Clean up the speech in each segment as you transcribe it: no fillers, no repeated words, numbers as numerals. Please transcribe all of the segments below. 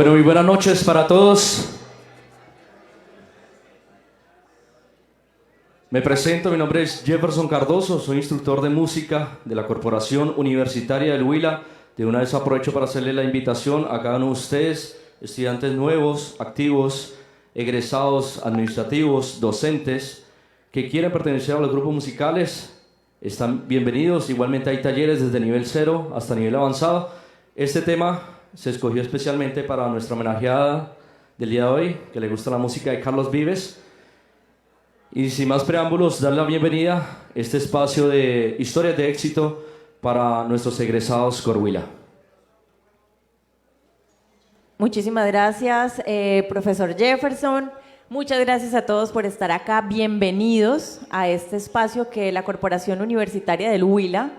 Bueno, muy buenas noches para todos. Me presento, mi nombre es Jefferson Cardoso, soy instructor de música de la Corporación Universitaria del Huila. De una vez aprovecho para hacerle la invitación a cada uno de ustedes, estudiantes nuevos, activos, egresados, administrativos, docentes, que quieren pertenecer a los grupos musicales. Están bienvenidos, igualmente hay talleres desde nivel 0 hasta nivel avanzado. Este tema se escogió especialmente para nuestra homenajeada del día de hoy, que le gusta la música de Carlos Vives. Y sin más preámbulos, darle la bienvenida a este espacio de historias de éxito para nuestros egresados Corhuila. Muchísimas gracias, profesor Jefferson. Muchas gracias a todos por estar acá. Bienvenidos a este espacio que la Corporación Universitaria del Huila,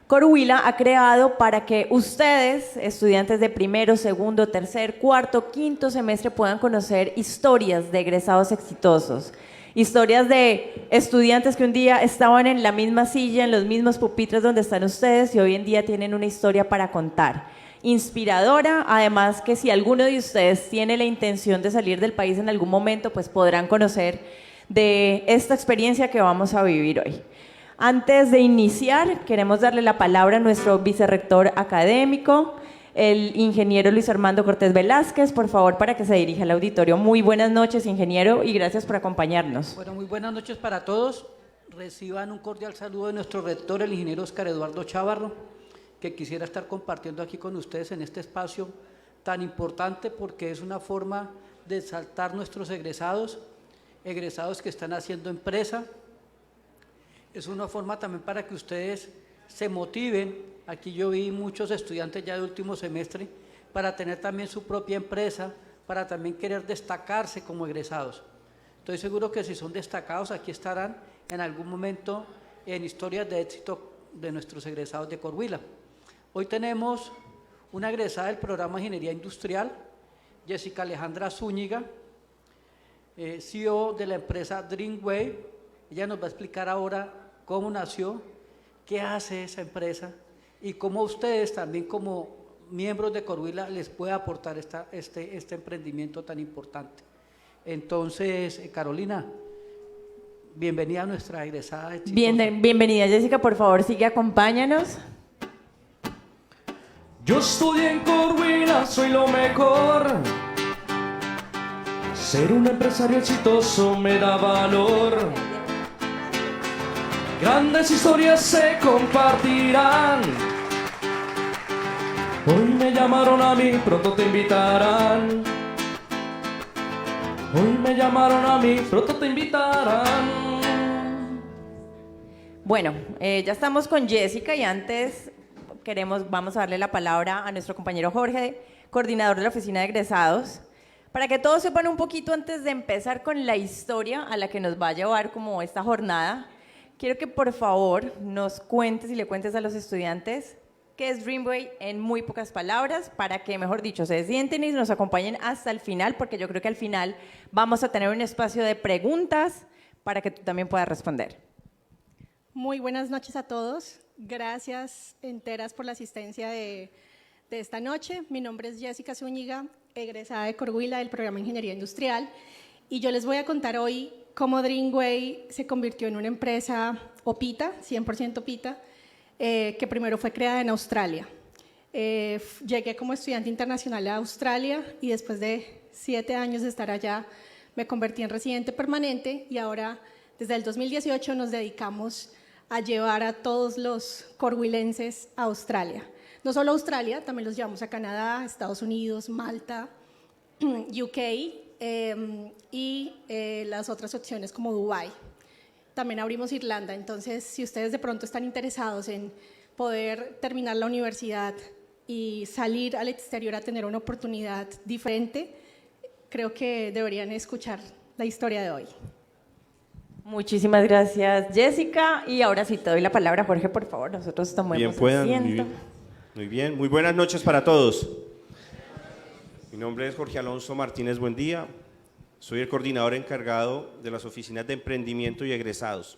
Corhuila, ha creado para que ustedes, estudiantes de primero, segundo, tercer, cuarto, quinto semestre, puedan conocer historias de egresados exitosos. Historias de estudiantes que un día estaban en la misma silla, en los mismos pupitres donde están ustedes y hoy en día tienen una historia para contar. Inspiradora, además que si alguno de ustedes tiene la intención de salir del país en algún momento, pues podrán conocer de esta experiencia que vamos a vivir hoy. Antes de iniciar, queremos darle la palabra a nuestro vicerrector académico, el ingeniero Luis Armando Cortés Velázquez, por favor, para que se dirija al auditorio. Muy buenas noches, ingeniero, y gracias por acompañarnos. Bueno, muy buenas noches para todos. Reciban un cordial saludo de nuestro rector, el ingeniero Oscar Eduardo Chávarro, que quisiera estar compartiendo aquí con ustedes en este espacio tan importante porque es una forma de exaltar nuestros egresados que están haciendo empresa. Es una forma también para que ustedes se motiven. Aquí yo vi muchos estudiantes ya de último semestre para tener también su propia empresa, para también querer destacarse como egresados. Estoy seguro que si son destacados aquí estarán en algún momento en historias de éxito de nuestros egresados de Corhuila. Hoy tenemos una egresada del programa de Ingeniería Industrial, Jessica Alejandra Zúñiga, CEO de la empresa Dreamway. Ella nos va a explicar ahora cómo nació, qué hace esa empresa y cómo ustedes también como miembros de Corhuila les puede aportar este emprendimiento tan importante. Entonces, Carolina, bienvenida a nuestra egresada. Bienvenida, Jessica, por favor, sigue, acompáñanos. Yo estudié en Corhuila, soy lo mejor. Ser un empresario exitoso me da valor. Grandes historias se compartirán. Hoy me llamaron a mí, pronto te invitarán. Hoy me llamaron a mí, pronto te invitarán. Bueno, ya estamos con Jessica y antes vamos a darle la palabra a nuestro compañero Jorge, coordinador de la oficina de egresados, para que todos sepan un poquito antes de empezar con la historia a la que nos va a llevar como esta jornada. Quiero que por favor nos cuentes y le cuentes a los estudiantes qué es Dreamway en muy pocas palabras, para que, mejor dicho, se sienten y nos acompañen hasta el final, porque yo creo que al final vamos a tener un espacio de preguntas para que tú también puedas responder. Muy buenas noches a todos. Gracias enteras por la asistencia de esta noche. Mi nombre es Jessica Zúñiga, egresada de Corhuila del programa de Ingeniería Industrial, y yo les voy a contar hoy cómo Dreamway se convirtió en una empresa OPITA, 100% OPITA, que primero fue creada en Australia. Llegué como estudiante internacional a Australia y después de 7 años de estar allá me convertí en residente permanente y ahora desde el 2018 nos dedicamos a llevar a todos los corhuilenses a Australia. No solo a Australia, también los llevamos a Canadá, Estados Unidos, Malta, UK y las otras opciones como Dubái. También abrimos Irlanda, entonces si ustedes de pronto están interesados en poder terminar la universidad y salir al exterior a tener una oportunidad diferente, creo que deberían escuchar la historia de hoy. Muchísimas gracias, Jessica. Y ahora sí te doy la palabra, Jorge, por favor. Nosotros tomemos asiento. Muy bien. Muy buenas noches para todos. Mi nombre es Jorge Alonso Martínez Buendía. Soy el coordinador encargado de las oficinas de emprendimiento y egresados.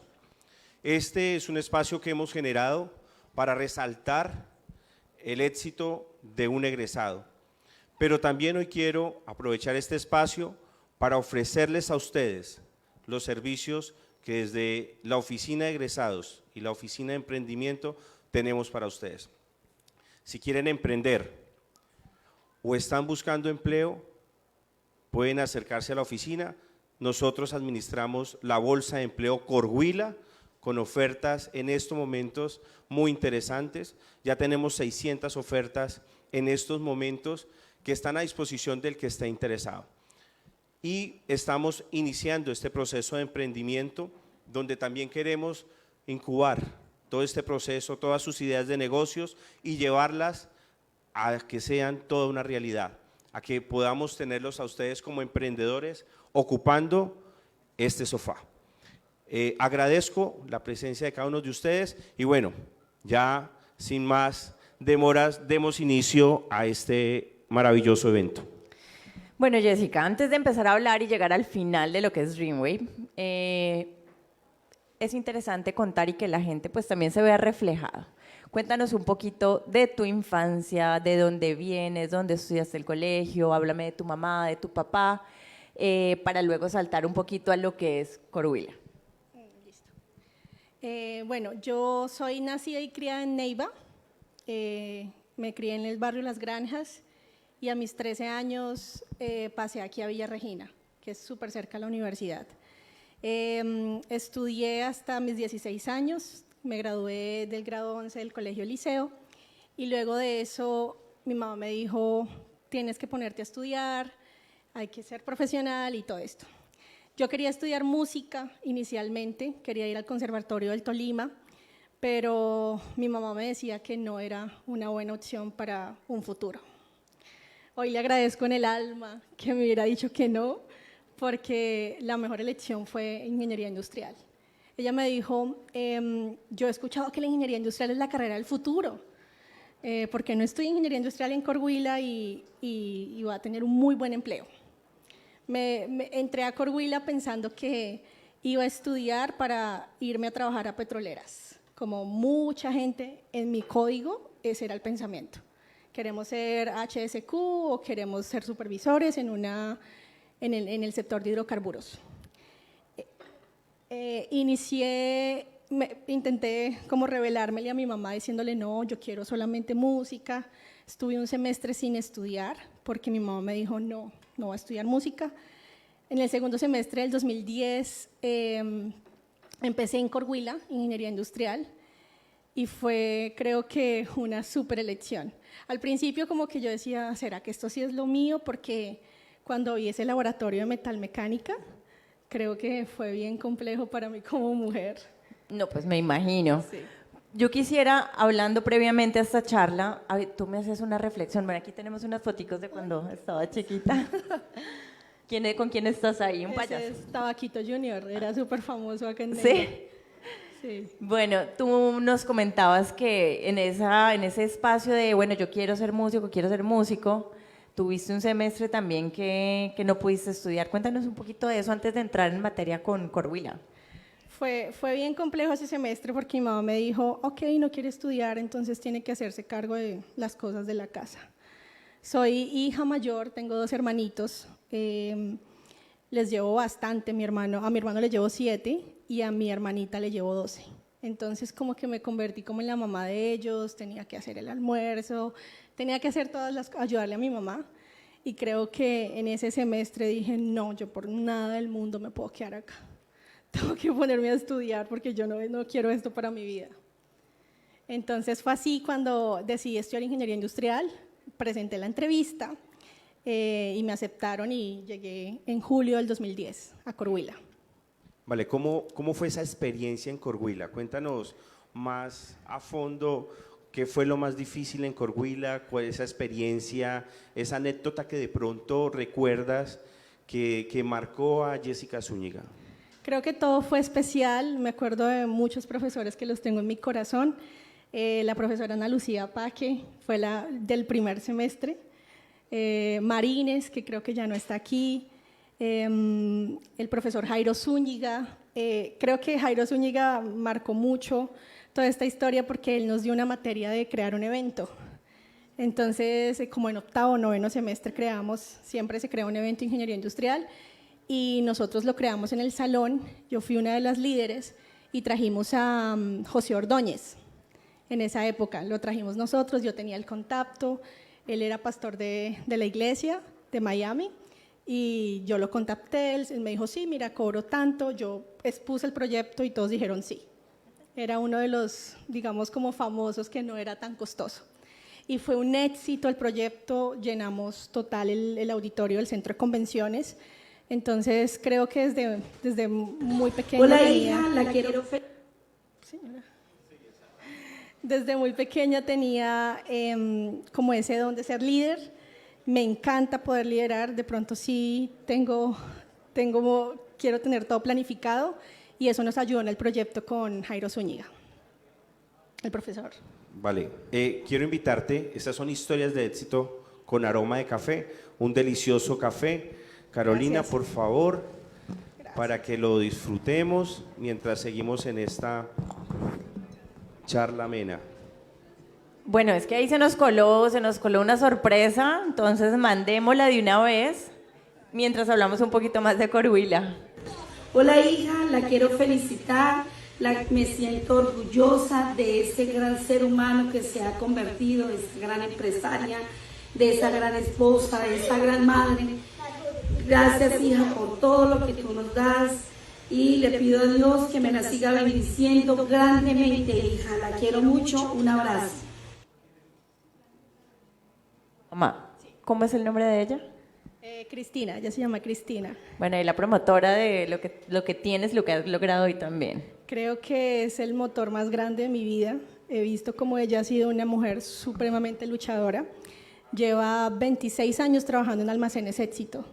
Este es un espacio que hemos generado para resaltar el éxito de un egresado, Pero también hoy quiero aprovechar este espacio para ofrecerles a ustedes los servicios que desde la Oficina de Egresados y la Oficina de Emprendimiento tenemos para ustedes. Si quieren emprender o están buscando empleo, pueden acercarse a la oficina. Nosotros administramos la Bolsa de Empleo Corhuila con ofertas en estos momentos muy interesantes. Ya tenemos 600 ofertas en estos momentos que están a disposición del que esté interesado. Y estamos iniciando este proceso de emprendimiento donde también queremos incubar todo este proceso, todas sus ideas de negocios y llevarlas a que sean toda una realidad, a que podamos tenerlos a ustedes como emprendedores ocupando este sofá. Agradezco la presencia de cada uno de ustedes y bueno, ya sin más demoras, demos inicio a este maravilloso evento. Bueno, Jessica, antes de empezar a hablar y llegar al final de lo que es Dreamwave, es interesante contar y que la gente pues también se vea reflejada. Cuéntanos un poquito de tu infancia, de dónde vienes, dónde estudiaste el colegio, háblame de tu mamá, de tu papá, para luego saltar un poquito a lo que es Corhuila. Listo. Bueno, yo soy nacida y criada en Neiva, me crié en el barrio Las Granjas y a mis 13 años pasé aquí a Villa Regina, que es súper cerca a la universidad. Estudié hasta mis 16 años, me gradué del grado 11 del colegio liceo y luego de eso mi mamá me dijo, tienes que ponerte a estudiar, hay que ser profesional y todo esto. Yo quería estudiar música inicialmente, quería ir al Conservatorio del Tolima, pero mi mamá me decía que no era una buena opción para un futuro. Hoy le agradezco en el alma que me hubiera dicho que no, porque la mejor elección fue ingeniería industrial. Ella me dijo, yo he escuchado que la ingeniería industrial es la carrera del futuro, porque no estudio ingeniería industrial en Corhuila y voy a tener un muy buen empleo. Me entré a Corhuila pensando que iba a estudiar para irme a trabajar a petroleras. Como mucha gente en mi código, ese era el pensamiento. Queremos ser HSQ o queremos ser supervisores en el sector de hidrocarburos. Intenté como revelármele a mi mamá diciéndole no, yo quiero solamente música. Estuve un semestre sin estudiar porque mi mamá me dijo no voy a estudiar música. En el segundo semestre del 2010 empecé en Corhuila, ingeniería industrial, y fue creo que una súper elección. Al principio como que yo decía, ¿será que esto sí es lo mío? Porque cuando vi ese laboratorio de metalmecánica, creo que fue bien complejo para mí como mujer. No, pues me imagino. Sí. Yo quisiera, hablando previamente a esta charla, a ver, tú me haces una reflexión. Bueno, aquí tenemos unas foticos de cuando estaba chiquita. ¿Con quién estás ahí? ¿Un payaso? Ese es Tabaquito Junior, era súper famoso acá en ¿Sí? Neiva. Sí. Bueno, tú nos comentabas que en ese espacio de, bueno, yo quiero ser músico, tuviste un semestre también que no pudiste estudiar. Cuéntanos un poquito de eso antes de entrar en materia con Corhuila. Fue bien complejo ese semestre porque mi mamá me dijo, ok, no quiere estudiar, entonces tiene que hacerse cargo de las cosas de la casa. Soy hija mayor, tengo 2 hermanitos, les llevo bastante, a mi hermano le llevo 7 y a mi hermanita le llevo 12. Entonces como que me convertí como en la mamá de ellos, tenía que hacer el almuerzo, tenía que hacer ayudarle a mi mamá. Y creo que en ese semestre dije, no, yo por nada del mundo me puedo quedar acá. Tengo que ponerme a estudiar porque yo no quiero esto para mi vida. Entonces fue así cuando decidí estudiar ingeniería industrial, presenté la entrevista y me aceptaron y llegué en julio del 2010 a Corhuila. Vale, ¿cómo fue esa experiencia en Corhuila? Cuéntanos más a fondo qué fue lo más difícil en Corhuila, cuál es esa experiencia, esa anécdota que de pronto recuerdas que marcó a Jessica Zúñiga. Creo que todo fue especial, me acuerdo de muchos profesores que los tengo en mi corazón. La profesora Ana Lucía Paque fue la del primer semestre, Marines, que creo que ya no está aquí, el profesor Jairo Zúñiga. Creo que Jairo Zúñiga marcó mucho toda esta historia porque él nos dio una materia de crear un evento. Entonces, como en octavo o noveno semestre siempre se crea un evento de ingeniería industrial y nosotros lo creamos en el salón. Yo fui una de las líderes y trajimos a José Ordóñez. En esa época lo trajimos nosotros, yo tenía el contacto, él era pastor de la iglesia de Miami y yo lo contacté, él me dijo, sí, mira, cobro tanto, yo expuse el proyecto y todos dijeron sí. Era uno de los, digamos, como famosos que no era tan costoso. Y fue un éxito el proyecto, llenamos total el auditorio del centro de convenciones. Entonces creo que desde muy pequeña Hola, tenía, hija, la quiero señora. Desde muy pequeña tenía como ese don de ser líder. Me encanta poder liderar, de pronto sí quiero tener todo planificado y eso nos ayudó en el proyecto con Jairo Zúñiga, el profesor. Vale, quiero invitarte, estas son historias de éxito con aroma de café, un delicioso café. Carolina, Gracias. por favor, Gracias. para que lo disfrutemos mientras seguimos en esta charla amena. Bueno, es que ahí se nos coló una sorpresa, entonces mandémosla de una vez mientras hablamos un poquito más de Coruila. Hola, hija, la quiero felicitar. Me siento orgullosa de ese gran ser humano que se ha convertido, de esa gran empresaria, de esa gran esposa, de esa gran madre. Gracias, hija, por todo lo que tú nos das y le pido a Dios que me la siga bendiciendo grandemente, hija. La quiero mucho. Un abrazo. Mamá, ¿cómo es el nombre de ella? Cristina, ella se llama Cristina. Bueno, y la promotora de lo que tienes, lo que has logrado hoy también. Creo que es el motor más grande de mi vida. He visto cómo ella ha sido una mujer supremamente luchadora. Lleva 26 años trabajando en Almacenes Éxito,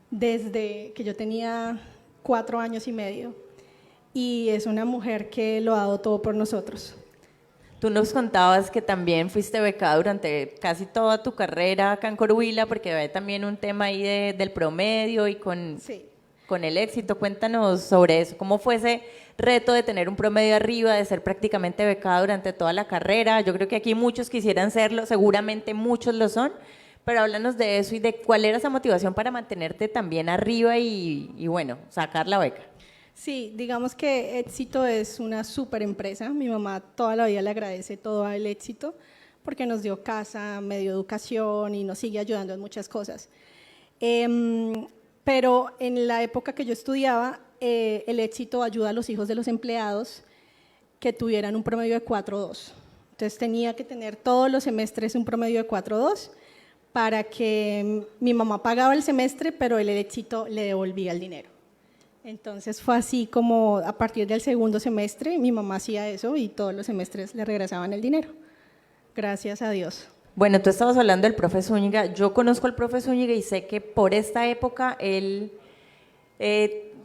desde que yo tenía 4 años y medio. Y es una mujer que lo ha dado todo por nosotros. Tú nos contabas que también fuiste becada durante casi toda tu carrera acá en Coruila, porque hay también un tema ahí del promedio y Sí. con el éxito. Cuéntanos sobre eso. ¿Cómo fue ese reto de tener un promedio arriba, de ser prácticamente becada durante toda la carrera? Yo creo que aquí muchos quisieran serlo, seguramente muchos lo son, pero háblanos de eso y de cuál era esa motivación para mantenerte también arriba y bueno, sacar la beca. Sí, digamos que Éxito es una súper empresa. Mi mamá toda la vida le agradece todo al Éxito porque nos dio casa, me dio educación y nos sigue ayudando en muchas cosas. Pero en la época que yo estudiaba, el Éxito ayuda a los hijos de los empleados que tuvieran un promedio de 4.2. Entonces tenía que tener todos los semestres un promedio de 4.2 para que mi mamá pagaba el semestre, pero el Éxito le devolvía el dinero. Entonces fue así como a partir del segundo semestre mi mamá hacía eso y todos los semestres le regresaban el dinero. Gracias a Dios. Bueno, tú estabas hablando del profe Zúñiga. Yo conozco al profe Zúñiga y sé que por esta época él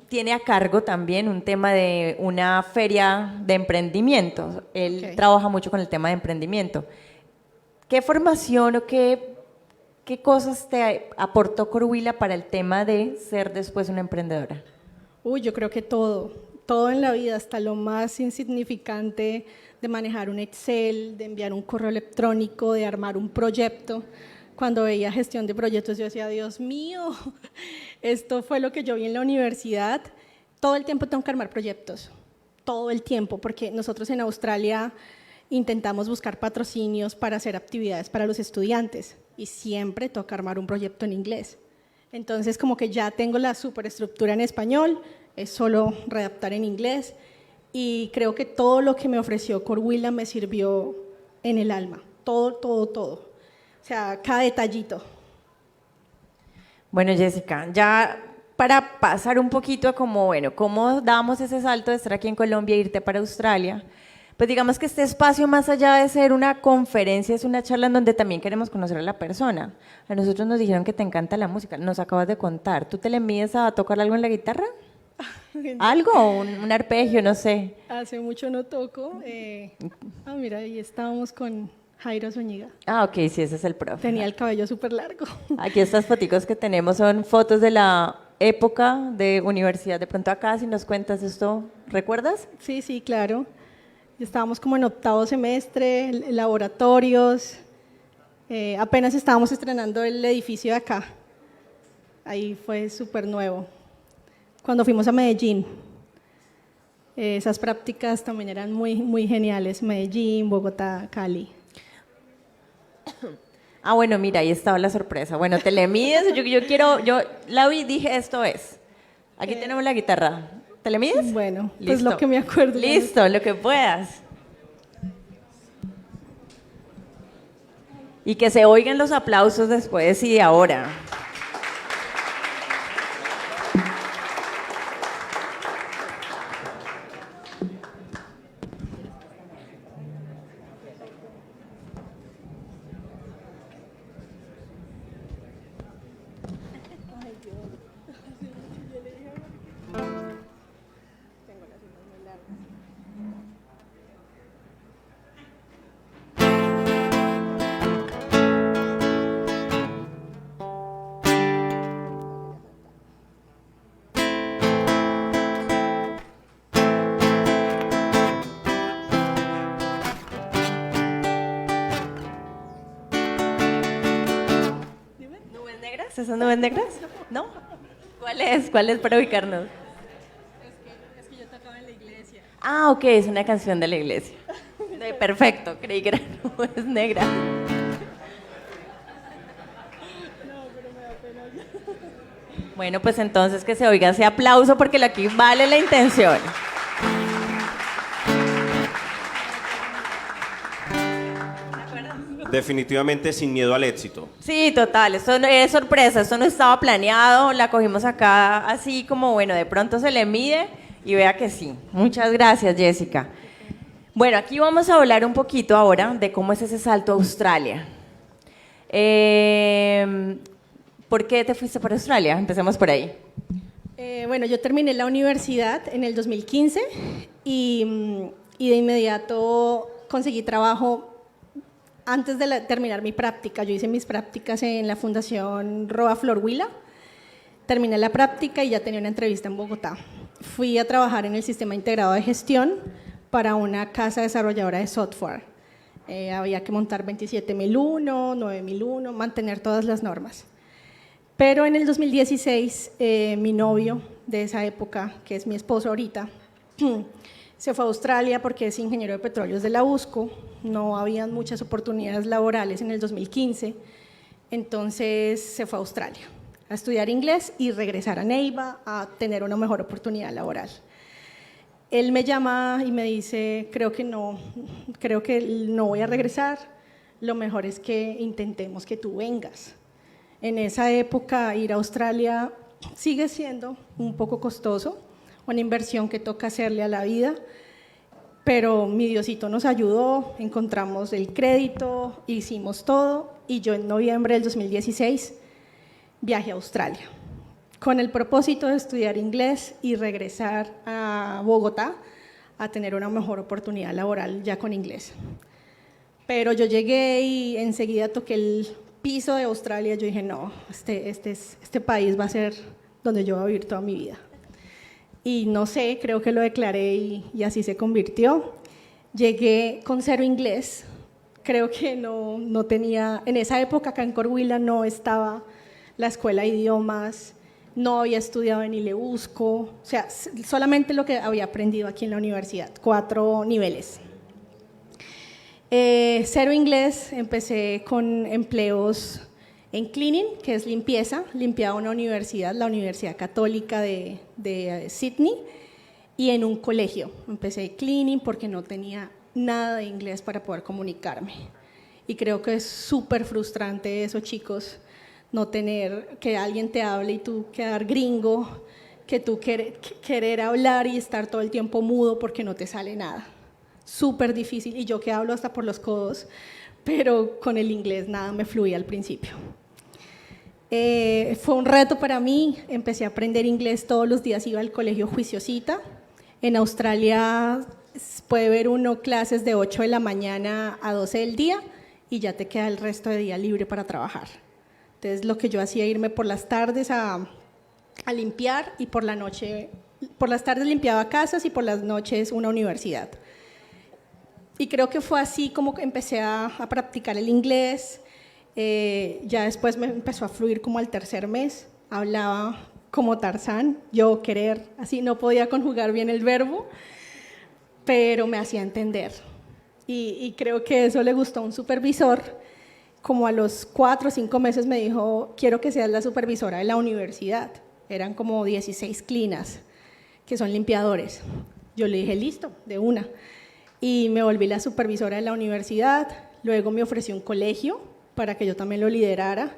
tiene a cargo también un tema de una feria de emprendimiento. Él trabaja mucho con el tema de emprendimiento. ¿Qué formación o qué cosas te aportó Coruila para el tema de ser después una emprendedora? Yo creo que todo en la vida, hasta lo más insignificante de manejar un Excel, de enviar un correo electrónico, de armar un proyecto. Cuando veía gestión de proyectos yo decía, Dios mío, esto fue lo que yo vi en la universidad. Todo el tiempo tengo que armar proyectos, todo el tiempo, porque nosotros en Australia intentamos buscar patrocinios para hacer actividades para los estudiantes y siempre toca armar un proyecto en inglés. Entonces, como que ya tengo la superestructura en español, es solo redactar en inglés y creo que todo lo que me ofreció Coruila me sirvió en el alma, todo. O sea, cada detallito. Bueno, Jessica, ya para pasar un poquito a cómo damos ese salto de estar aquí en Colombia e irte para Australia, pues digamos que este espacio, más allá de ser una conferencia, es una charla en donde también queremos conocer a la persona. A nosotros nos dijeron que te encanta la música, nos acabas de contar. ¿Tú te le mides a tocar algo en la guitarra? ¿Algo? ¿Un arpegio? No sé. Hace mucho no toco. Mira, ahí estábamos con Jairo Zúñiga. Ah, ok, sí, ese es el profe. Tenía el cabello súper largo. Aquí estas fotos que tenemos son fotos de la época de universidad. De pronto acá, si nos cuentas esto, ¿recuerdas? Sí, claro. Estábamos como en octavo semestre, laboratorios, Apenas estábamos estrenando el edificio de acá. Ahí fue súper nuevo. Cuando fuimos a Medellín, esas prácticas también eran muy geniales. Medellín, Bogotá, Cali. Ah, bueno, mira, ahí estaba la sorpresa. Bueno, Telemides, yo la vi y dije, esto es. Aquí tenemos la guitarra. ¿Telemides? Bueno, Listo. pues lo que me acuerdo. Listo, lo que puedas. Y que se oigan los aplausos después y ahora. ¿Nubes negras? ¿Esas nubes negras? ¿No? ¿Cuál es? ¿Cuál es para ubicarnos? Es que yo tocaba en la iglesia. Ah, ok, es una canción de la iglesia. Perfecto, creí que eran nubes negras. Bueno, pues entonces que se oiga ese aplauso porque aquí vale la intención. Definitivamente sin miedo al éxito. Sí, total, esto no es sorpresa, esto no estaba planeado, la cogimos acá así como, bueno, de pronto se le mide y vea que sí. Muchas gracias, Jessica. Bueno, aquí vamos a hablar un poquito ahora de cómo es ese salto a Australia. ¿Por qué te fuiste para Australia? Empecemos por ahí. Bueno, yo terminé la universidad en el 2015 y de inmediato conseguí trabajo antes de terminar mi práctica. Yo hice mis prácticas en la Fundación Roa Flor Huila, terminé la práctica y ya tenía una entrevista en Bogotá. Fui a trabajar en el Sistema Integrado de Gestión para una casa desarrolladora de software. Había que montar 27001, 9001, mantener todas las normas. Pero en el 2016, mi novio de esa época, que es mi esposo ahorita, se fue a Australia porque es ingeniero de petróleos de la USCO, no habían muchas oportunidades laborales en el 2015, entonces se fue a Australia a estudiar inglés y regresar a Neiva a tener una mejor oportunidad laboral. Él me llama y me dice, creo que no voy a regresar, lo mejor es que intentemos que tú vengas. En esa época ir a Australia sigue siendo un poco costoso, una inversión que toca hacerle a la vida, pero mi Diosito nos ayudó, encontramos el crédito, hicimos todo y yo en noviembre del 2016 viajé a Australia con el propósito de estudiar inglés y regresar a Bogotá a tener una mejor oportunidad laboral ya con inglés. Pero yo llegué y enseguida toqué el piso de Australia, yo dije, no, este país va a ser donde yo voy a vivir toda mi vida. Y no sé, creo que lo declaré y así se convirtió. Llegué con 0 inglés, creo que no tenía, en esa época acá en Corhuila no estaba la escuela de idiomas, no había estudiado en ILEUSCO, o sea, solamente lo que había aprendido aquí en la universidad, 4 niveles. 0 inglés, empecé con empleos en cleaning, que es limpieza, limpiaba una universidad, la Universidad Católica de Sydney, y en un colegio. Empecé cleaning porque no tenía nada de inglés para poder comunicarme. Y creo que es súper frustrante eso, chicos, no tener que alguien te hable y tú quedar gringo, que tú querer hablar y estar todo el tiempo mudo porque no te sale nada. Súper difícil, y yo que hablo hasta por los codos, pero con el inglés nada me fluía al principio. Fue un reto para mí, empecé a aprender inglés todos los días, iba al colegio juiciosita. En Australia puede ver uno clases de 8 de la mañana a 12 del día y ya te queda el resto de día libre para trabajar. Entonces lo que yo hacía irme por las tardes a limpiar y por la noche, por las tardes limpiaba casas y por las noches una universidad. Y creo que fue así como que empecé a practicar el inglés. Ya después me empezó a fluir como al tercer mes, hablaba como Tarzán, yo querer, así no podía conjugar bien el verbo, pero me hacía entender. Y creo que eso le gustó a un supervisor. Como a los 4 o 5 meses me dijo, quiero que seas la supervisora de la universidad. Eran como 16 clinas, que son limpiadores. Yo le dije, listo, de una. Y me volví la supervisora de la universidad. Luego me ofreció un colegio para que yo también lo liderara.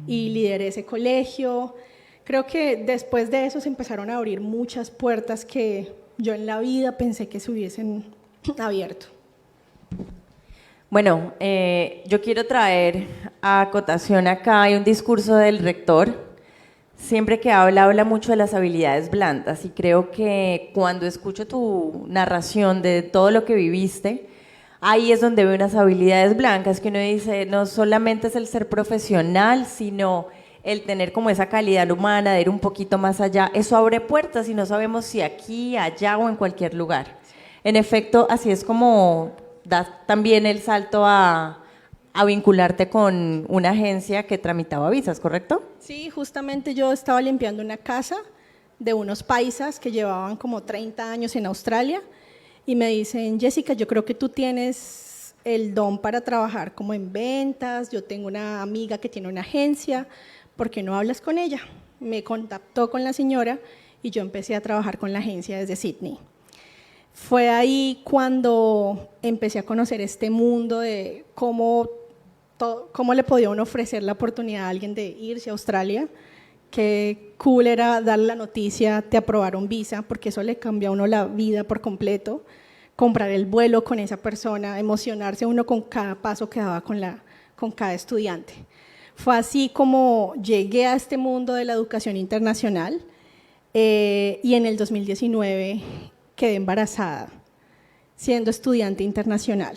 Y lideré ese colegio. Creo que después de eso se empezaron a abrir muchas puertas que yo en la vida pensé que se hubiesen abierto. Bueno, yo quiero traer a cotación acá, hay un discurso del rector, siempre que habla mucho de las habilidades blandas y creo que cuando escucho tu narración de todo lo que viviste, ahí es donde veo unas habilidades blancas que uno dice, no solamente es el ser profesional, sino el tener como esa calidad humana, de ir un poquito más allá, eso abre puertas y no sabemos si aquí, allá o en cualquier lugar. En efecto, así es como das también el salto a vincularte con una agencia que tramitaba visas, ¿correcto? Sí, justamente yo estaba limpiando una casa de unos paisas que llevaban como 30 años en Australia y me dicen, Jessica, yo creo que tú tienes el don para trabajar como en ventas, yo tengo una amiga que tiene una agencia, ¿por qué no hablas con ella? Me contactó con la señora y yo empecé a trabajar con la agencia desde Sydney. Fue ahí cuando empecé a conocer este mundo de cómo le podía uno ofrecer la oportunidad a alguien de irse a Australia. Qué cool era darle la noticia, te aprobaron visa, porque eso le cambia a uno la vida por completo. Comprar el vuelo con esa persona, emocionarse uno con cada paso que daba con cada estudiante. Fue así como llegué a este mundo de la educación internacional y en el 2019 quedé embarazada, siendo estudiante internacional.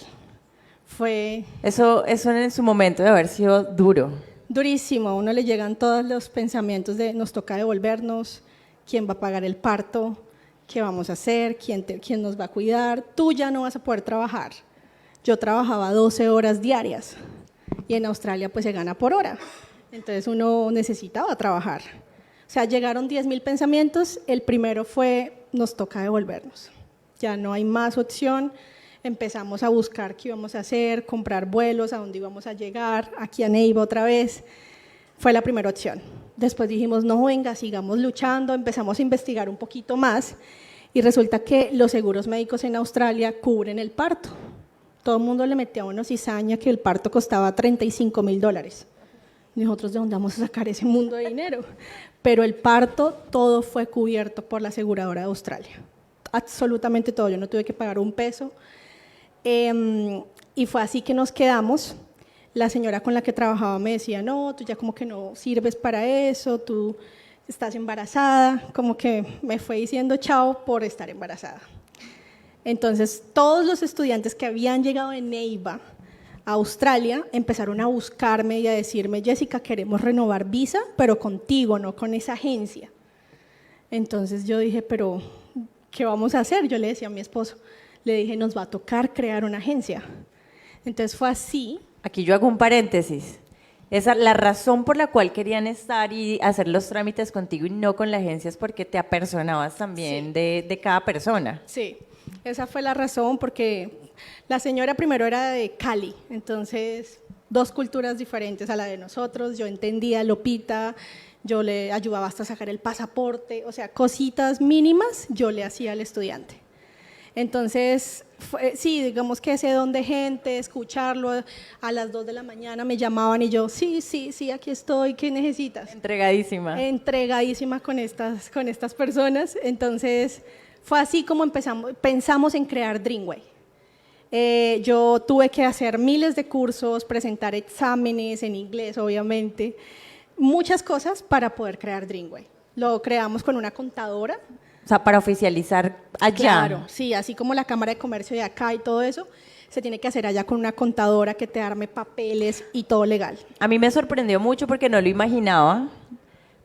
Fue Eso en su momento de haber sido duro. durísimo, a uno le llegan todos los pensamientos de nos toca devolvernos, quién va a pagar el parto, qué vamos a hacer, quién nos va a cuidar, tú ya no vas a poder trabajar. Yo trabajaba 12 horas diarias y en Australia pues se gana por hora, entonces uno necesitaba trabajar. O sea, llegaron 10.000 pensamientos, el primero fue nos toca devolvernos, ya no hay más opción. Empezamos a buscar qué íbamos a hacer, comprar vuelos, a dónde íbamos a llegar, aquí a Neiva otra vez. Fue la primera opción. Después dijimos, no, venga, sigamos luchando, empezamos a investigar un poquito más y resulta que los seguros médicos en Australia cubren el parto. Todo el mundo le metía a uno cizaña que el parto costaba $35,000. Nosotros, ¿de dónde vamos a sacar ese mundo de dinero? Pero el parto, todo fue cubierto por la aseguradora de Australia. Absolutamente todo, yo no tuve que pagar un peso. Y fue así que nos quedamos. La señora con la que trabajaba me decía, no, tú ya como que no sirves para eso, tú estás embarazada, como que me fue diciendo chao por estar embarazada. Entonces todos los estudiantes que habían llegado de Neiva a Australia empezaron a buscarme y a decirme, Jessica, queremos renovar visa, pero contigo, no con esa agencia. Entonces yo dije, pero ¿qué vamos a hacer? Yo le decía a mi esposo, le dije, nos va a tocar crear una agencia. Entonces fue así. Aquí yo hago un paréntesis. La razón por la cual querían estar y hacer los trámites contigo y no con la agencia es porque te apersonabas también Sí. de cada persona. Sí, esa fue la razón, porque la señora primero era de Cali, entonces 2 culturas diferentes a la de nosotros. Yo entendía Lopita, yo le ayudaba hasta sacar el pasaporte, o sea, cositas mínimas yo le hacía al estudiante. Entonces, sí, digamos que ese don de gente, escucharlo, a las 2 de la mañana me llamaban y yo, sí, aquí estoy, ¿qué necesitas? Entregadísima. Entregadísima con estas personas. Entonces, fue así como pensamos en crear Dreamway. Yo tuve que hacer miles de cursos, presentar exámenes en inglés, obviamente, muchas cosas para poder crear Dreamway. Lo creamos con una contadora. O sea, para oficializar allá. Claro, sí, así como la Cámara de Comercio de acá y todo eso, se tiene que hacer allá con una contadora que te arme papeles y todo legal. A mí me sorprendió mucho porque no lo imaginaba,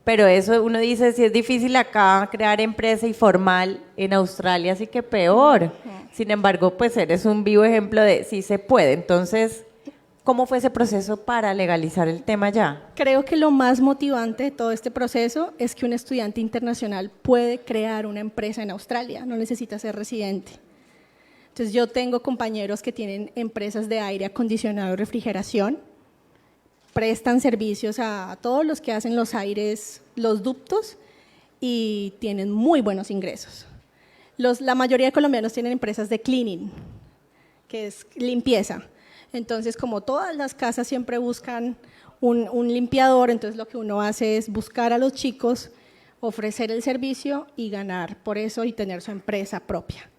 pero eso uno dice, si es difícil acá crear empresa y formal, en Australia sí que peor. Sin embargo, pues eres un vivo ejemplo de sí se puede. Entonces, ¿Cómo fue ese proceso para legalizar el tema ya? Creo que lo más motivante de todo este proceso es que un estudiante internacional puede crear una empresa en Australia, no necesita ser residente. Entonces yo tengo compañeros que tienen empresas de aire acondicionado y refrigeración, prestan servicios a todos los que hacen los aires, los ductos, y tienen muy buenos ingresos. La mayoría de colombianos tienen empresas de cleaning, que es limpieza. Entonces, como todas las casas siempre buscan un limpiador, entonces lo que uno hace es buscar a los chicos, ofrecer el servicio y ganar por eso y tener su empresa propia.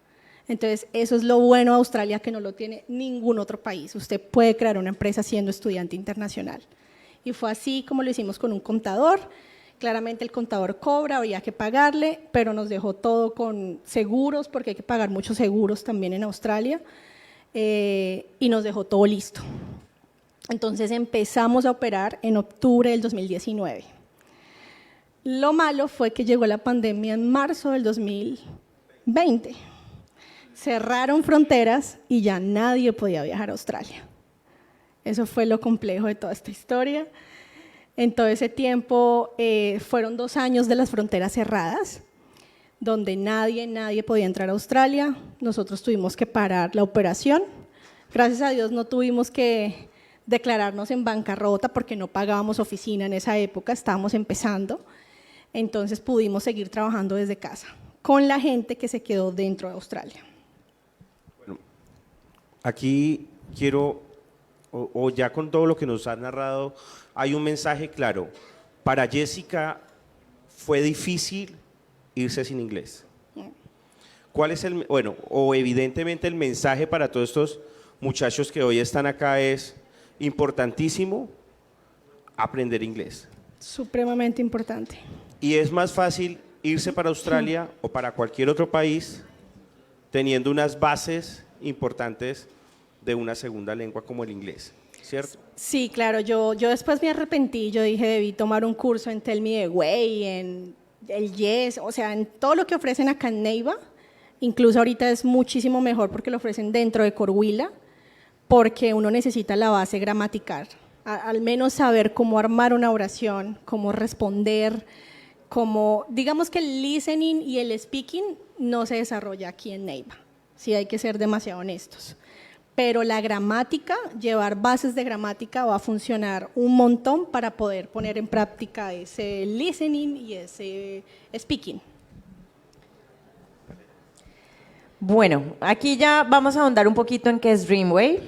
Entonces, eso es lo bueno de Australia, que no lo tiene ningún otro país. Usted puede crear una empresa siendo estudiante internacional. Y fue así como lo hicimos con un contador. Claramente el contador cobra, había que pagarle, pero nos dejó todo con seguros, porque hay que pagar muchos seguros también en Australia, y nos dejó todo listo. Entonces empezamos a operar en octubre del 2019. Lo malo fue que llegó la pandemia en marzo del 2020. Cerraron fronteras y ya nadie podía viajar a Australia. Eso fue lo complejo de toda esta historia. En todo ese tiempo fueron 2 años de las fronteras cerradas, donde nadie podía entrar a Australia. Nosotros tuvimos que parar la operación. Gracias a Dios no tuvimos que declararnos en bancarrota porque no pagábamos oficina en esa época, estábamos empezando. Entonces pudimos seguir trabajando desde casa con la gente que se quedó dentro de Australia. Bueno, aquí quiero, o ya con todo lo que nos has narrado, hay un mensaje claro. Para Jessica fue difícil irse sin inglés. ¿Cuál es o evidentemente el mensaje para todos estos muchachos que hoy están acá es importantísimo aprender inglés? Supremamente importante. Y es más fácil irse para Australia o para cualquier otro país teniendo unas bases importantes de una segunda lengua como el inglés, ¿cierto? Sí, claro, yo después me arrepentí, yo dije, debí tomar un curso en Tell Me the Way, en el Yes, o sea, en todo lo que ofrecen acá en Neiva. Incluso ahorita es muchísimo mejor porque lo ofrecen dentro de Corhuila, porque uno necesita la base gramatical, al menos saber cómo armar una oración, cómo responder, digamos que el listening y el speaking no se desarrolla aquí en Neiva, sí hay que ser demasiado honestos. Pero la gramática, llevar bases de gramática va a funcionar un montón para poder poner en práctica ese listening y ese speaking. Bueno, aquí ya vamos a ahondar un poquito en qué es Dreamway.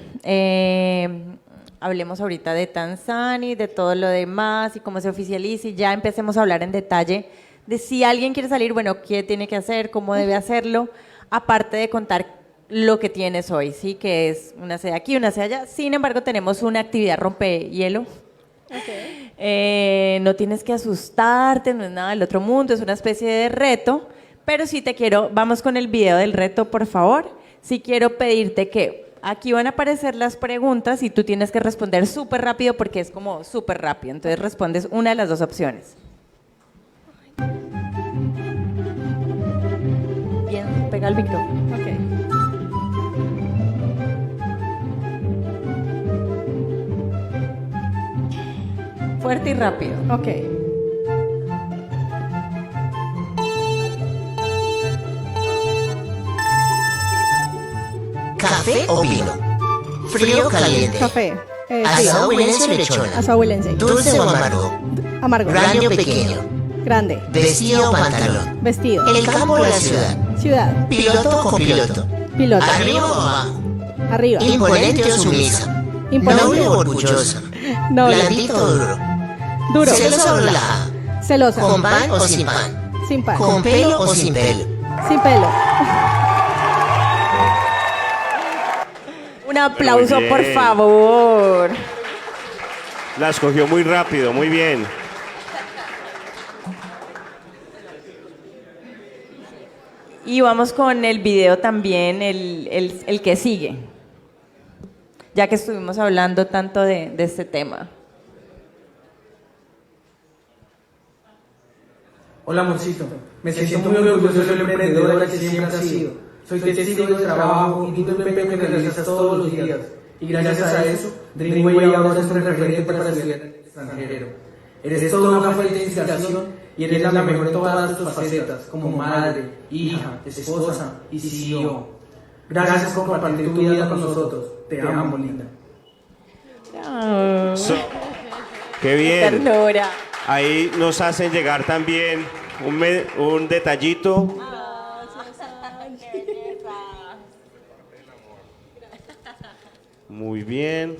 Hablemos ahorita de Tanzania, de todo lo demás y cómo se oficializa, y ya empecemos a hablar en detalle de si alguien quiere salir, bueno, qué tiene que hacer, cómo debe hacerlo, aparte de contar lo que tienes hoy, ¿sí? Que es una sede aquí, una sede allá. Sin embargo, tenemos una actividad rompehielo. Okay. No tienes que asustarte, no es nada del otro mundo, es una especie de reto, pero sí vamos con el video del reto, por favor. Sí quiero pedirte que aquí van a aparecer las preguntas y tú tienes que responder súper rápido porque es como súper rápido. Entonces respondes una de las 2 opciones. Bien, pega el micrófono. Okay. Fuerte y rápido. Ok. ¿Café o vino? ¿Frío o caliente? Café. ¿Asado huilense o lechona? Asado huilense. ¿Dulce o amargo? Amargo. ¿Grande o pequeño? Grande. ¿Vestido o pantalón? Vestido. ¿El campo o la ciudad? Ciudad. ¿Piloto o copiloto? Piloto. ¿Arriba o abajo? Arriba. ¿Imponente o sumisa? Imponente. ¿Noble o orgullosa? Noble. ¿Blandito o duro? Duro. ¿Celosa o relajada? Celosa. ¿Con pan o sin pan? Sin pan. ¿Con pelo o sin pelo? Sin pelo. Un aplauso, Muy por bien. favor. La escogió muy rápido, muy bien. Y vamos con el video también, el que sigue, ya que estuvimos hablando tanto de este tema. Hola, amorcito. Me siento muy orgulloso de ser emprendedora que siempre has sido. Soy testigo del trabajo y del empeño que realizas todos los días. Y gracias a eso, Dreamway ahora es un referente para estudiar en el extranjero. Eres toda una fuente de inspiración y eres la mejor en todas tus facetas, como madre, hija, esposa y CEO. Gracias por compartir tu vida con nosotros. Te amo, linda. Qué bien. Ternura. Ahí nos hacen llegar también un detallito. Muy bien.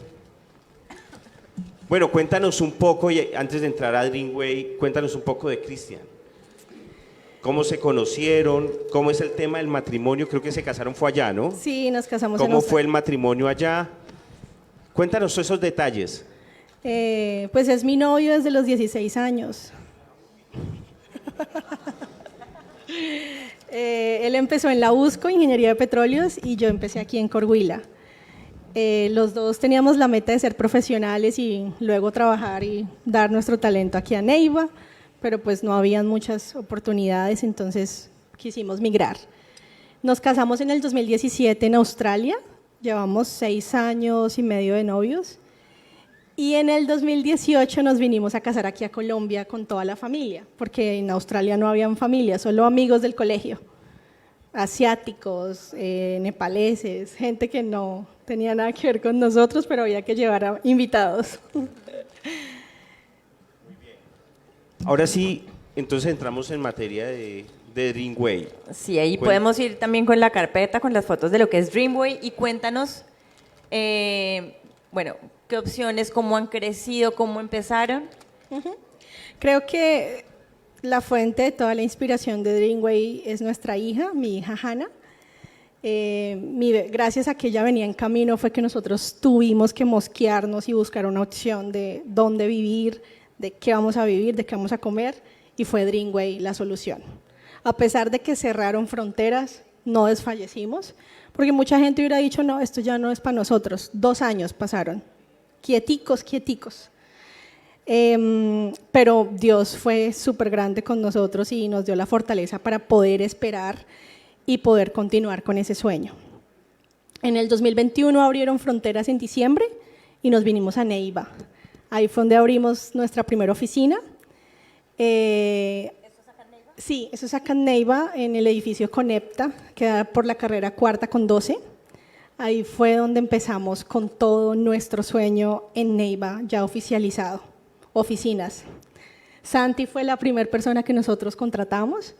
Bueno, cuéntanos un poco, y antes de entrar a Dreamway, cuéntanos un poco de Cristian. ¿Cómo se conocieron? ¿Cómo es el tema del matrimonio? Creo que se casaron fue allá, ¿no? Sí, nos casamos en ¿Cómo Australia. fue el matrimonio allá? Cuéntanos esos detalles. Pues es mi novio desde los 16 años. Él empezó en la USCO, Ingeniería de Petróleos, y yo empecé aquí en Corhuila. Los dos teníamos la meta de ser profesionales y luego trabajar y dar nuestro talento aquí a Neiva, pero pues no habían muchas oportunidades, entonces quisimos migrar. Nos casamos en el 2017 en Australia, llevamos 6 años y medio de novios, y en el 2018 nos vinimos a casar aquí a Colombia con toda la familia, porque en Australia no habían familia, solo amigos del colegio, asiáticos, nepaleses, gente que no tenía nada que ver con nosotros, pero había que llevar a invitados. Ahora sí, entonces entramos en materia de Dreamway. Sí, ahí podemos ir también con la carpeta, con las fotos de lo que es Dreamway, y cuéntanos, bueno, qué opciones, cómo han crecido, cómo empezaron. Creo que la fuente de toda la inspiración de Dreamway es nuestra hija, mi hija Hannah. Gracias a que ella venía en camino fue que nosotros tuvimos que mosquearnos y buscar una opción de dónde vivir, de qué vamos a vivir, de qué vamos a comer, y fue Dreamway la solución. A pesar de que cerraron fronteras, no desfallecimos, porque mucha gente hubiera dicho, no, esto ya no es para nosotros. 2 años pasaron, quieticos. Pero Dios fue súper grande con nosotros y nos dio la fortaleza para poder esperar y poder continuar con ese sueño. En el 2021 abrieron fronteras en diciembre y nos vinimos a Neiva. Ahí fue donde abrimos nuestra primera oficina. Sí, eso es acá en Neiva, en el edificio Conepta, que da por la carrera 4ª con 12. Ahí fue donde empezamos con todo nuestro sueño en Neiva, ya oficializado, oficinas. Santi fue la primera persona que nosotros contratamos,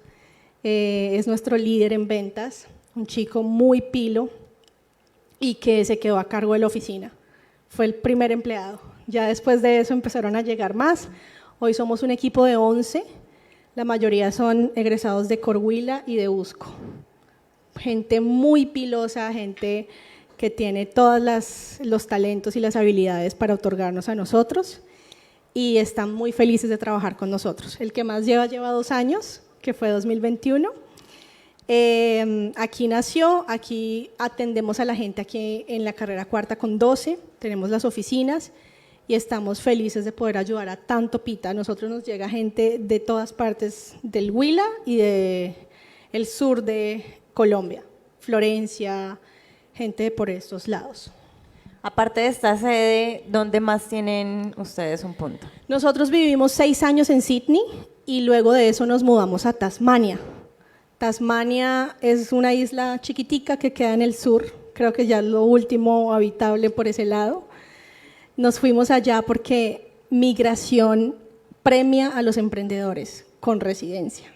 es nuestro líder en ventas, un chico muy pilo y que se quedó a cargo de la oficina. Fue el primer empleado. Ya después de eso empezaron a llegar más. Hoy somos un equipo de 11, la mayoría son egresados de Corhuila y de USCO. Gente muy pilosa, gente que tiene todos los talentos y las habilidades para otorgarnos a nosotros y están muy felices de trabajar con nosotros. El que más lleva 2 años, que fue 2021. Aquí nació, aquí atendemos a la gente aquí en la carrera 4ª con 12, tenemos las oficinas y estamos felices de poder ayudar a tanto pita. A nosotros nos llega gente de todas partes del Huila y del sur de Colombia, Florencia, gente de por estos lados. Aparte de esta sede, ¿dónde más tienen ustedes un punto? Nosotros vivimos 6 años en Sydney y luego de eso nos mudamos a Tasmania. Tasmania es una isla chiquitica que queda en el sur, creo que ya es lo último habitable por ese lado. Nos fuimos allá porque migración premia a los emprendedores con residencia.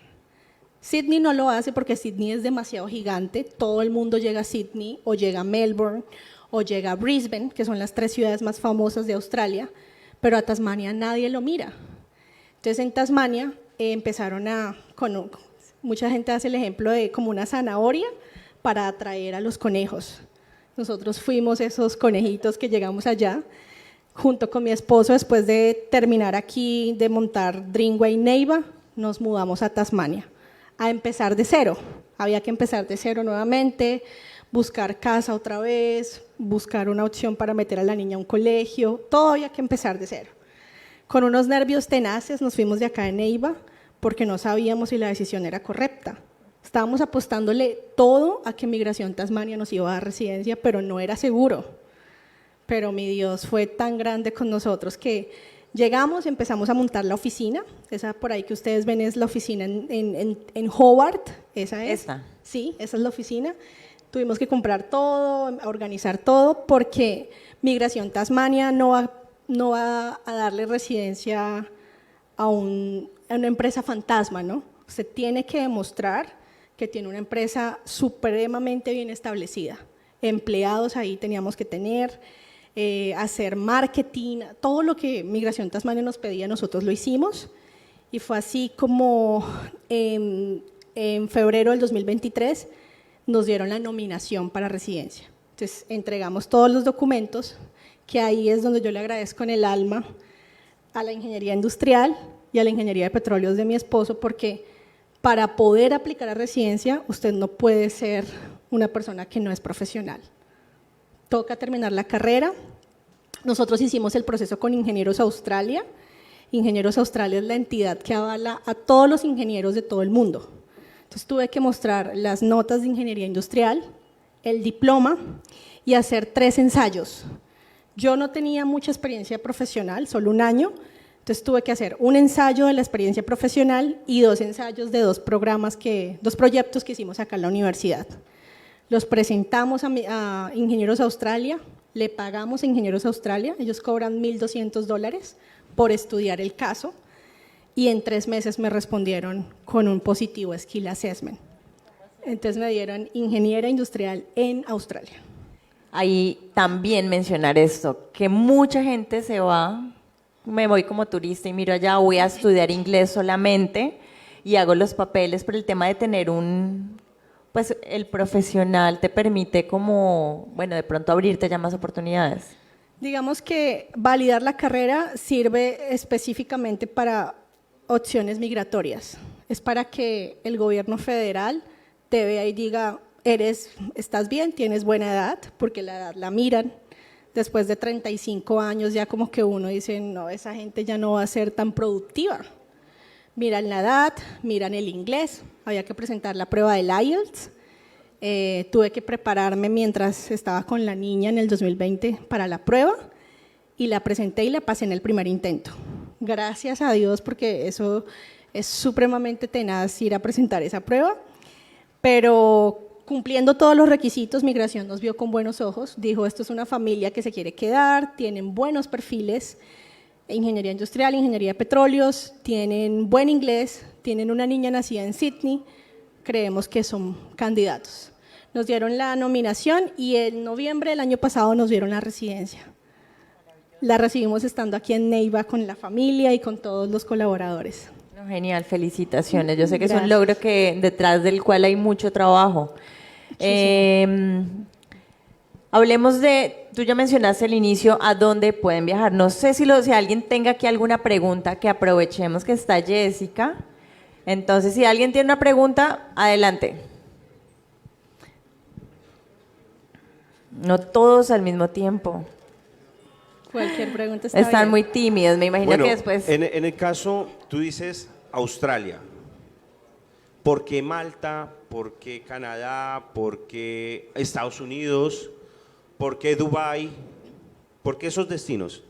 Sydney no lo hace porque Sydney es demasiado gigante, todo el mundo llega a Sydney o llega a Melbourne o llega a Brisbane, que son las 3 ciudades más famosas de Australia, pero a Tasmania nadie lo mira. Entonces en Tasmania mucha gente hace el ejemplo de como una zanahoria para atraer a los conejos. Nosotros fuimos esos conejitos que llegamos allá, junto con mi esposo, después de terminar aquí, de montar Dreamway Neiva, nos mudamos a Tasmania, a empezar de cero. Había que empezar de cero nuevamente, buscar casa otra vez, buscar una opción para meter a la niña a un colegio, todo había que empezar de cero. Con unos nervios tenaces nos fuimos de acá de Neiva porque no sabíamos si la decisión era correcta. Estábamos apostándole todo a que Migración Tasmania nos iba a dar residencia, pero no era seguro. pero mi Dios fue tan grande con nosotros que llegamos, empezamos a montar la oficina. Esa por ahí que ustedes ven es la oficina en Howard, esa es. Esta. Sí, esa es la oficina. Tuvimos que comprar todo, organizar todo, porque Migración Tasmania no va a darle residencia a una empresa fantasma, ¿no? Usted tiene que demostrar que tiene una empresa supremamente bien establecida. Empleados ahí teníamos que tener, hacer marketing, todo lo que Migración Tasmania nos pedía, nosotros lo hicimos. Y fue así como en febrero del 2023 nos dieron la nominación para residencia. Entonces entregamos todos los documentos, que ahí es donde yo le agradezco en el alma a la ingeniería industrial y a la ingeniería de petróleos de mi esposo, porque para poder aplicar a residencia usted no puede ser una persona que no es profesional. Toca terminar la carrera. Nosotros hicimos el proceso con Ingenieros Australia. Ingenieros Australia es la entidad que avala a todos los ingenieros de todo el mundo. Entonces tuve que mostrar las notas de ingeniería industrial, el diploma y hacer 3 ensayos. Yo no tenía mucha experiencia profesional, solo 1 año, entonces tuve que hacer un ensayo de la experiencia profesional y 2 ensayos de 2 proyectos que hicimos acá en la universidad. Los presentamos a Ingenieros Australia, le pagamos a Ingenieros Australia, ellos cobran $1,200 por estudiar el caso, y en 3 meses me respondieron con un positivo Skill Assessment. Entonces me dieron ingeniera industrial en Australia. Ahí también mencionar esto, que mucha gente se va, me voy como turista y miro allá, voy a estudiar inglés solamente y hago los papeles, pero el tema de tener pues el profesional te permite como, bueno, de pronto abrirte ya más oportunidades. Digamos que validar la carrera sirve específicamente para opciones migratorias. Es para que el gobierno federal te vea y diga, estás bien, tienes buena edad, porque la edad la miran. Después de 35 años ya como que uno dice, no, esa gente ya no va a ser tan productiva. Miran la edad, miran el inglés, había que presentar la prueba del IELTS. Tuve que prepararme mientras estaba con la niña en el 2020 para la prueba y la presenté y la pasé en el primer intento. Gracias a Dios, porque eso es supremamente tenaz ir a presentar esa prueba, pero cumpliendo todos los requisitos, Migración nos vio con buenos ojos, dijo, esto es una familia que se quiere quedar, tienen buenos perfiles, ingeniería industrial, ingeniería de petróleos, tienen buen inglés, tienen una niña nacida en Sydney, creemos que son candidatos. Nos dieron la nominación y en noviembre del año pasado nos dieron la residencia. La recibimos estando aquí en Neiva con la familia y con todos los colaboradores. No, genial, felicitaciones. Yo sé que es un logro detrás del cual hay mucho trabajo. Hablemos tú ya mencionaste al inicio a dónde pueden viajar. No sé si alguien tenga aquí alguna pregunta, que aprovechemos que está Jessica. Entonces, si alguien tiene una pregunta, adelante. No todos al mismo tiempo. Cualquier pregunta está Están bien. muy tímidos, me imagino que después… En el caso, tú dices Australia. ¿Por qué Malta? ¿Por qué Canadá? ¿Por qué Estados Unidos? ¿Por qué Dubái? ¿Por qué esos destinos?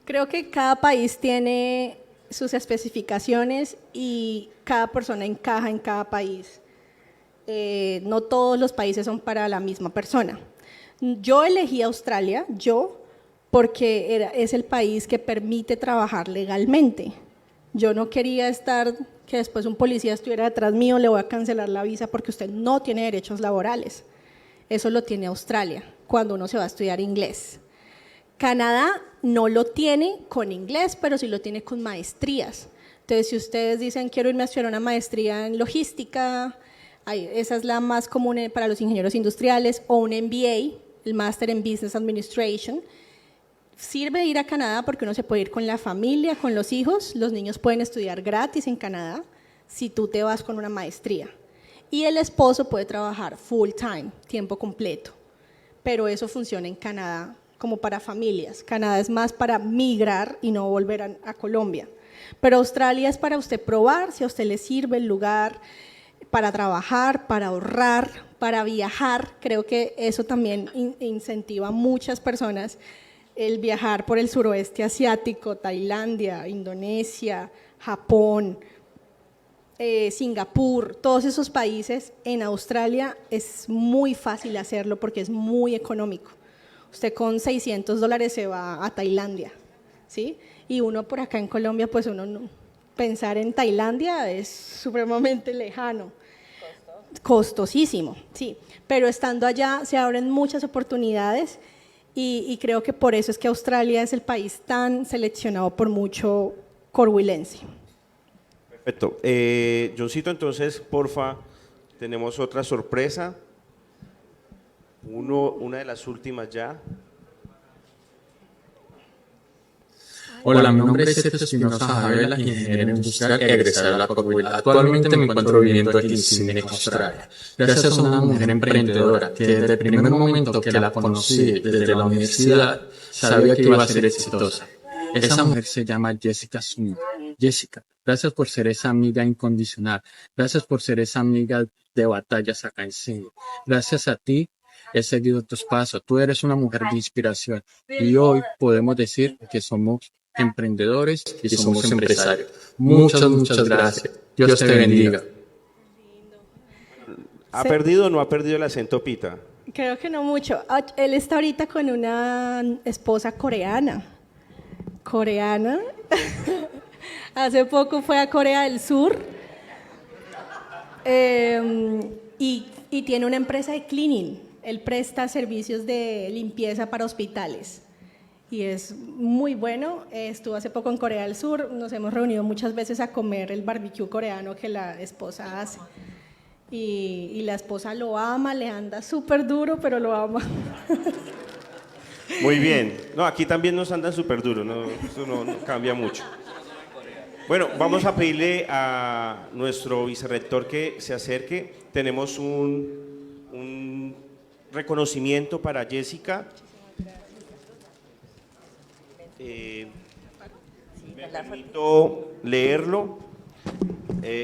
Creo que cada país tiene sus especificaciones y cada persona encaja en cada país. No todos los países son para la misma persona. Yo elegí Australia, porque es el país que permite trabajar legalmente. Yo no quería que después un policía estuviera detrás mío, le voy a cancelar la visa porque usted no tiene derechos laborales. Eso lo tiene Australia, cuando uno se va a estudiar inglés. Canadá no lo tiene con inglés, pero sí lo tiene con maestrías. Entonces, si ustedes dicen, quiero irme a estudiar una maestría en logística, esa es la más común para los ingenieros industriales, o un MBA, el Master en Business Administration. Sirve ir a Canadá porque uno se puede ir con la familia, con los hijos. Los niños pueden estudiar gratis en Canadá si tú te vas con una maestría. Y el esposo puede trabajar full time, tiempo completo. Pero eso funciona en Canadá como para familias. Canadá es más para migrar y no volver a Colombia. Pero Australia es para usted probar si a usted le sirve el lugar, para trabajar, para ahorrar, para viajar. Creo que eso también incentiva a muchas personas el viajar por el suroeste asiático, Tailandia, Indonesia, Japón, Singapur, todos esos países, en Australia es muy fácil hacerlo porque es muy económico. Usted con $600 se va a Tailandia, ¿sí? Y uno por acá en Colombia, pues uno no, pensar en Tailandia es supremamente lejano. Costosísimo, sí. Pero estando allá se abren muchas oportunidades y creo que por eso es que Australia es el país tan seleccionado por mucho corhuilense. Perfecto. Johncito, entonces, porfa, tenemos otra sorpresa. Una de las últimas ya. Hola, mi nombre es Sergio Espinosa Javela, ingeniero industrial egresado de la Corhuila. Actualmente me encuentro viviendo aquí en Sydney, Australia. Gracias a una mujer emprendedora que desde el primer momento que la conocí desde la universidad sabía que iba a ser exitosa. Esa mujer se llama Jessica Zúñiga. Jessica, gracias por ser esa amiga incondicional. Gracias por ser esa amiga de batallas acá en Sydney. Gracias a ti he seguido tus pasos. Tú eres una mujer de inspiración y hoy podemos decir que somos emprendedores y somos empresarios. Muchas gracias. Dios te bendiga. ¿Ha perdido o no ha perdido el acento pita? Creo que no mucho. Él está ahorita con una esposa coreana. Hace poco fue a Corea del Sur y tiene una empresa de cleaning. Él presta servicios de limpieza para hospitales y es muy bueno. Estuvo hace poco en Corea del Sur, nos hemos reunido muchas veces a comer el barbecue coreano que la esposa hace y la esposa lo ama, le anda súper duro, pero lo ama. Muy bien. No, aquí también nos andan súper duro, ¿no? Eso no cambia mucho. Bueno, vamos a pedirle a nuestro vicerrector que se acerque. Tenemos un reconocimiento para Jessica. Me permito leerlo.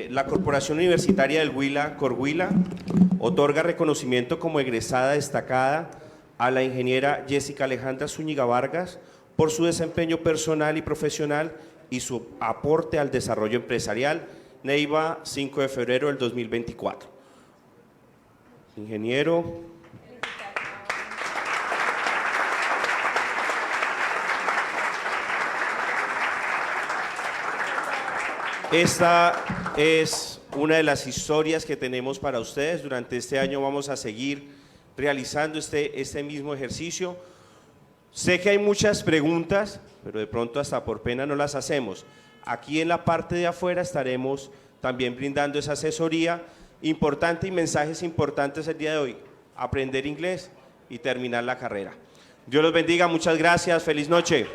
La Corporación Universitaria del Huila, Corhuila, otorga reconocimiento como egresada destacada a la ingeniera Jessica Alejandra Zúñiga Vargas por su desempeño personal y profesional y su aporte al desarrollo empresarial. Neiva, 5 de febrero del 2024. Ingeniero. Esta es una de las historias que tenemos para ustedes. Durante este año vamos a seguir realizando este mismo ejercicio. Sé que hay muchas preguntas, pero de pronto hasta por pena no las hacemos. Aquí en la parte de afuera estaremos también brindando esa asesoría importante y mensajes importantes el día de hoy. Aprender inglés y terminar la carrera. Dios los bendiga, muchas gracias, feliz noche.